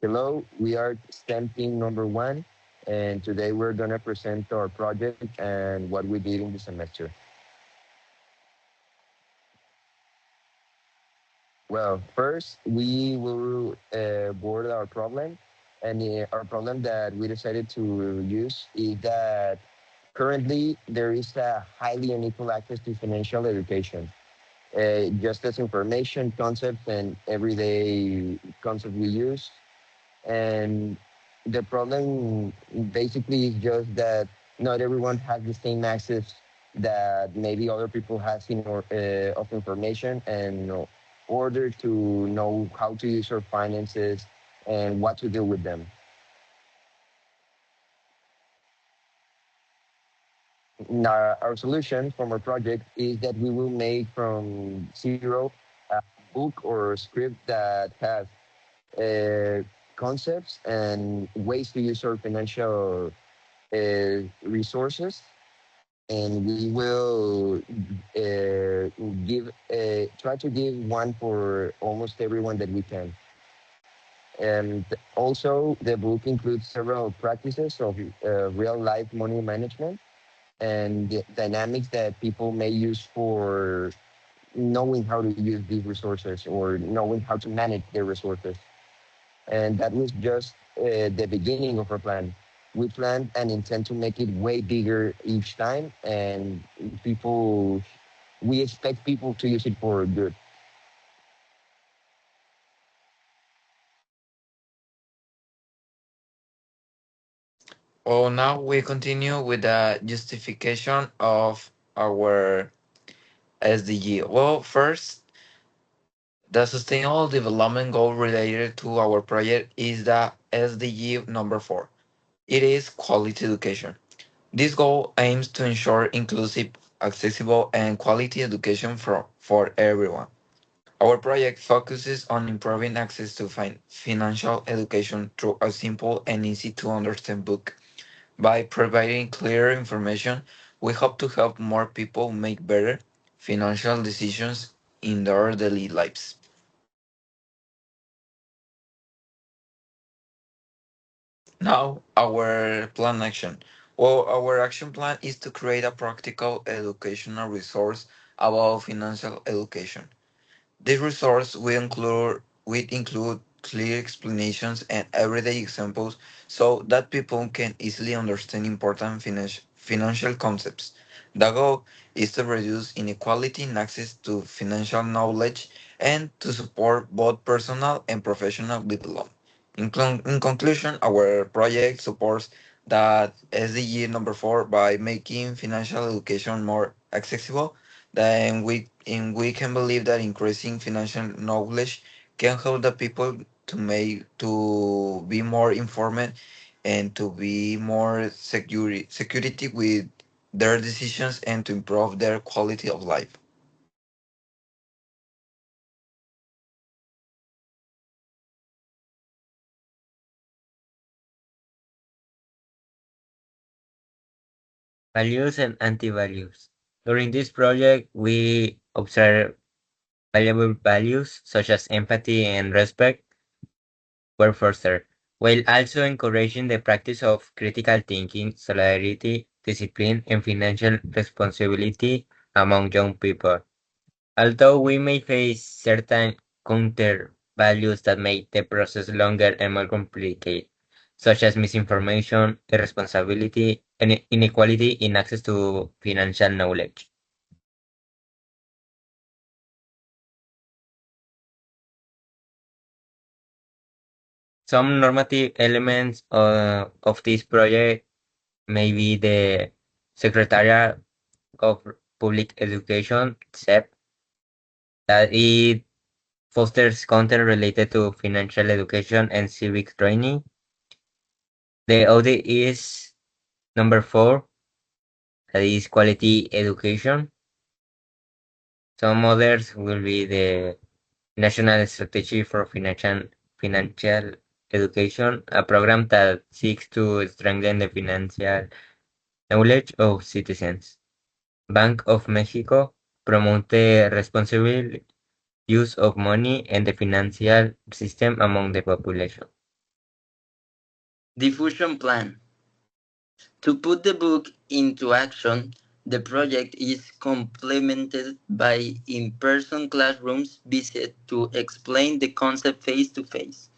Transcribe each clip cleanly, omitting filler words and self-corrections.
Hello, we are STEM team number one, and today we're going to present our project and what we did in the semester. Well, first, we will board our problem, and our problem that we decided to use is that currently there is a highly unequal access to financial education. Just as information, concepts, and everyday concepts we use. And the problem basically is just that not everyone has the same access that maybe other people has of information and order to know how to use our finances and what to do with them. Now, our solution from our project is that we will make from zero a book or script that has uh, concepts and ways to use our financial resources, and we will give try to give one for almost everyone that we can. And also, the book includes several practices of real life money management and the dynamics that people may use for knowing how to use these resources or knowing how to manage their resources. And that was just the beginning of our plan. We planned and intend to make it way bigger each time, and people, we expect people to use it for good. Well, now we continue with the justification of our SDG. Well, first, the Sustainable Development Goal related to our project is the SDG number 4. It is quality education. This goal aims to ensure inclusive, accessible, and quality education for everyone. Our project focuses on improving access to financial education through a simple and easy to understand book. By providing clear information, we hope to help more people make better financial decisions in their daily lives. Now, our plan action. Well, our action plan is to create a practical educational resource about financial education. This resource will include clear explanations and everyday examples so that people can easily understand important financial concepts. The goal is to reduce inequality in access to financial knowledge and to support both personal and professional development. In conclusion, our project supports that SDG number 4 by making financial education more accessible. Then we can believe that increasing financial knowledge can help the people to be more informed and to be more security with their decisions and to improve their quality of life. Values and anti-values. During this project, we observed valuable values such as empathy and respect were fostered, while also encouraging the practice of critical thinking, solidarity, discipline, and financial responsibility among young people. Although we may face certain counter values that make the process longer and more complicated, such as misinformation, irresponsibility, and inequality in access to financial knowledge. Some normative elements of this project may be the Secretariat of Public Education, SEP, that it fosters content related to financial education and civic training. The audit is number 4, that is quality education. Some others will be the National Strategy for Financial Education, a program that seeks to strengthen the financial knowledge of citizens. Bank of Mexico promote the responsible use of money and the financial system among the population. Diffusion plan. To put the book into action, the project is complemented by in-person classrooms visit to explain the concept face to face.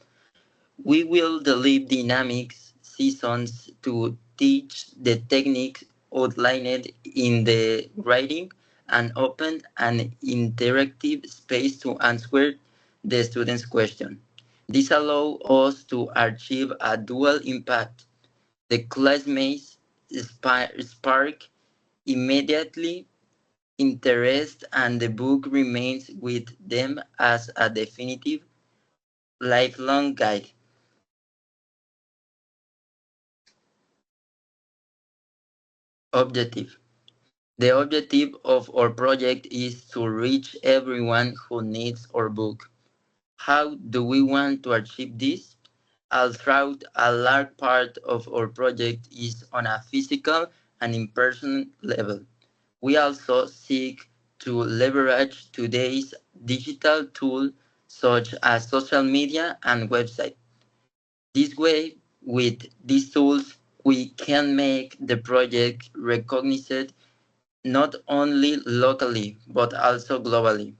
We will develop dynamics sessions to teach the technique outlined in the writing and open an interactive space to answer the students' question. This allows us to achieve a dual impact. The classmates spark immediately interest and the book remains with them as a definitive lifelong guide. Objective. The objective of our project is to reach everyone who needs our book. How do we want to achieve this? Although a large part of our project is on a physical and in-person level, we also seek to leverage today's digital tools such as social media and websites. This way, with these tools, we can make the project recognized not only locally but also globally,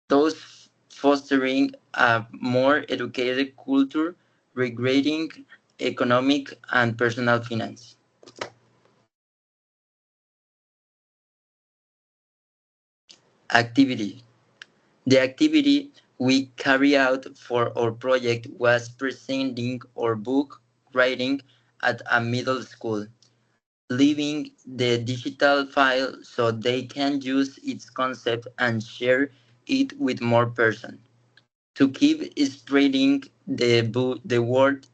thus fostering a more educated culture regarding economic and personal finance. Activity. The activity we carried out for our project was presenting our book writing at a middle school, leaving the digital file so they can use its concept and share it with more persons. To keep spreading the word,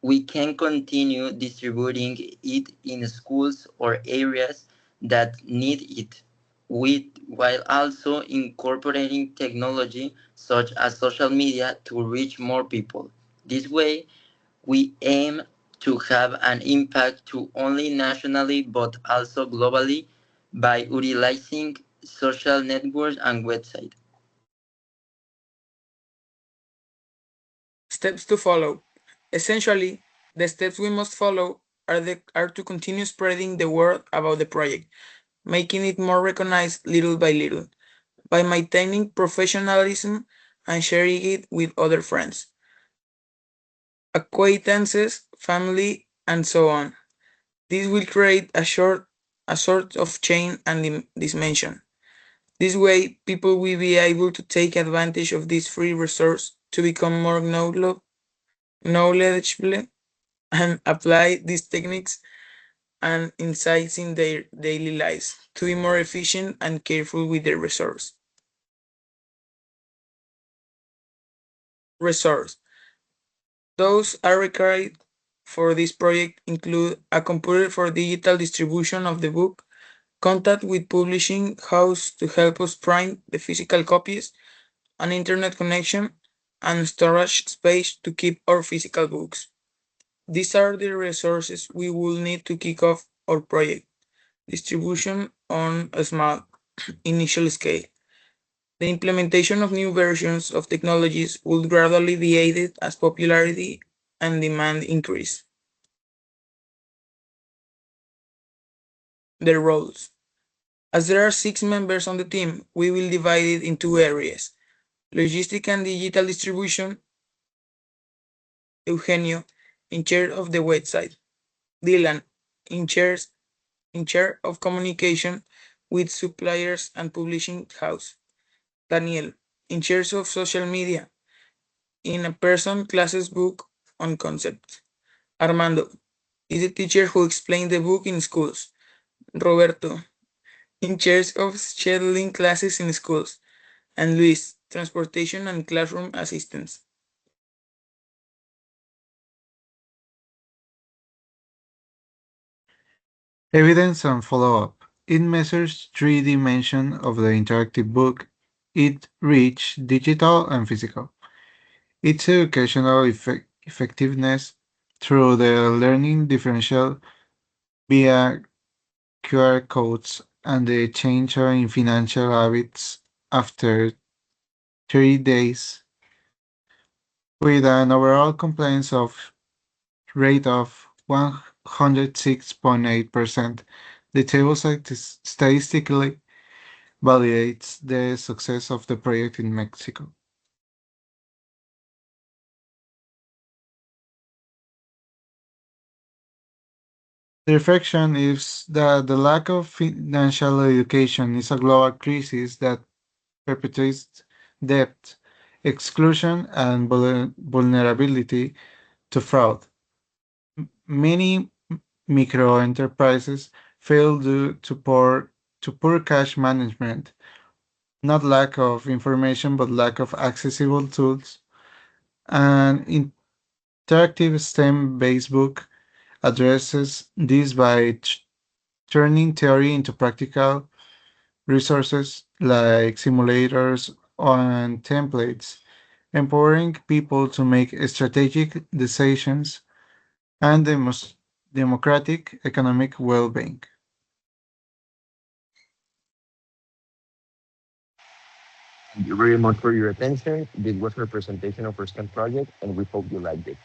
we can continue distributing it in schools or areas that need it, while also incorporating technology such as social media to reach more people. This way, we aim to have an impact to only nationally but also globally by utilizing social networks and websites. Steps to follow. Essentially, the steps we must follow are to continue spreading the word about the project, making it more recognized little by little, by maintaining professionalism and sharing it with other friends, acquaintances, family, and so on. This will create a sort of chain and dimension. This way, people will be able to take advantage of this free resource to become more knowledgeable and apply these techniques and insights in their daily lives to be more efficient and careful with their resource. Resource. Those are required for this project include a computer for digital distribution of the book, contact with publishing house to help us print the physical copies, an internet connection, and storage space to keep our physical books. These are the resources we will need to kick off our project. Distribution on a small initial scale. The implementation of new versions of technologies will gradually be aided as popularity and demand increase. The roles. As there are 6 members on the team, we will divide it in 2 areas. Logistic and digital distribution, Eugenio, in charge of the website. Dylan, in charge, in charge of communication with suppliers and publishing house. Daniel, in charge of social media, in a person classes book on concepts. Armando is the teacher who explained the book in schools. Roberto, in charge of scheduling classes in schools. And Luis, transportation and classroom assistance. Evidence and follow-up. It measures three dimensions of the interactive book. It reach digital and physical. Its educational effectiveness through the learning differential via QR codes and the change in financial habits after 30 days with an overall compliance of rate of 106.8%. The table statistically validates the success of the project in Mexico. The reflection is that the lack of financial education is a global crisis that perpetuates debt, exclusion, and vulnerability to fraud. Many micro enterprises fail due to poor cash management, not lack of information but lack of accessible tools. An interactive STEM-based book addresses this by turning theory into practical resources like simulators and templates, empowering people to make strategic decisions and democratic economic well-being. Thank you very much for your attention. This was our presentation of our STEM project, and we hope you liked it.